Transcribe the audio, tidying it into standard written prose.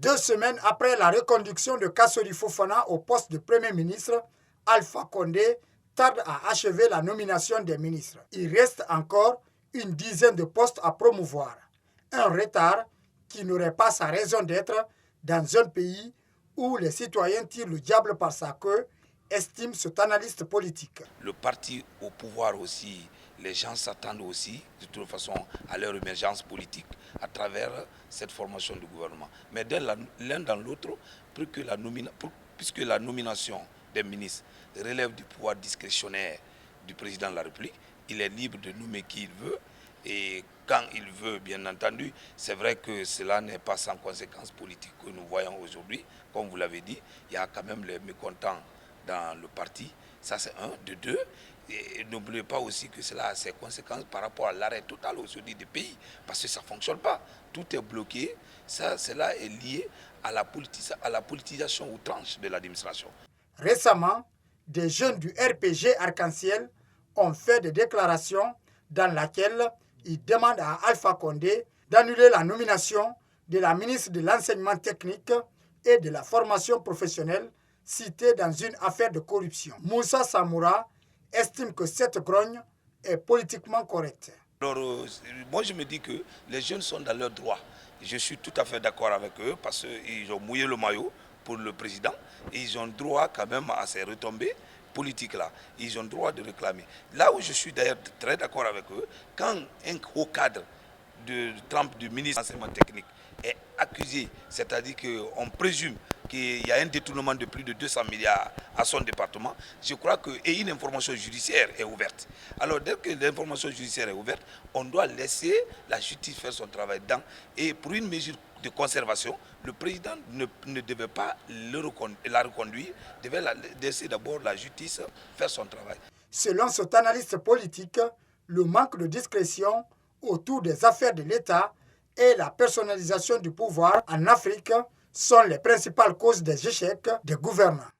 2 semaines après la reconduction de Kassori Fofana au poste de Premier ministre, Alpha Condé tarde à achever la nomination des ministres. Il reste encore une dizaine de postes à promouvoir. Un retard qui n'aurait pas sa raison d'être dans un pays où les citoyens tirent le diable par sa queue, estime cet analyste politique. Le parti au pouvoir aussi, les gens s'attendent aussi de toute façon à leur émergence politique à travers cette formation du gouvernement. Mais l'un dans l'autre, puisque la nomination des ministres relève du pouvoir discrétionnaire du président de la République, il est libre de nommer qui il veut et quand il veut, bien entendu. C'est vrai que cela n'est pas sans conséquences politiques que nous voyons aujourd'hui. Comme vous l'avez dit, il y a quand même les mécontents dans le parti. Ça, c'est un. De deux, et n'oubliez pas aussi que cela a ses conséquences par rapport à l'arrêt total aujourd'hui du pays, parce que ça ne fonctionne pas. Tout est bloqué. Cela est lié à la politisation outrance de l'administration. Récemment, des jeunes du RPG Arc-en-Ciel ont fait des déclarations dans lesquelles ils demandent à Alpha Condé d'annuler la nomination de la ministre de l'Enseignement technique et de la formation professionnelle citée dans une affaire de corruption. Moussa Samoura estime que cette grogne est politiquement correcte. Alors, moi je me dis que les jeunes sont dans leurs droits. Je suis tout à fait d'accord avec eux parce qu'ils ont mouillé le maillot pour le président et ils ont droit quand même à ces retombées politiques-là. Ils ont droit de réclamer. Là où je suis d'ailleurs très d'accord avec eux, quand un haut cadre de trempe du ministre de l'Enseignement technique est accusé, c'est-à-dire qu'on présume qu'il y a un détournement de plus de 200 milliards à son département, je crois qu'une information judiciaire est ouverte. Alors dès que l'information judiciaire est ouverte, on doit laisser la justice faire son travail dedans. Et pour une mesure de conservation, le président ne devait pas la reconduire, devait laisser d'abord la justice faire son travail. Selon cet analyste politique, le manque de discrétion autour des affaires de l'État et la personnalisation du pouvoir en Afrique sont les principales causes des échecs des gouvernants.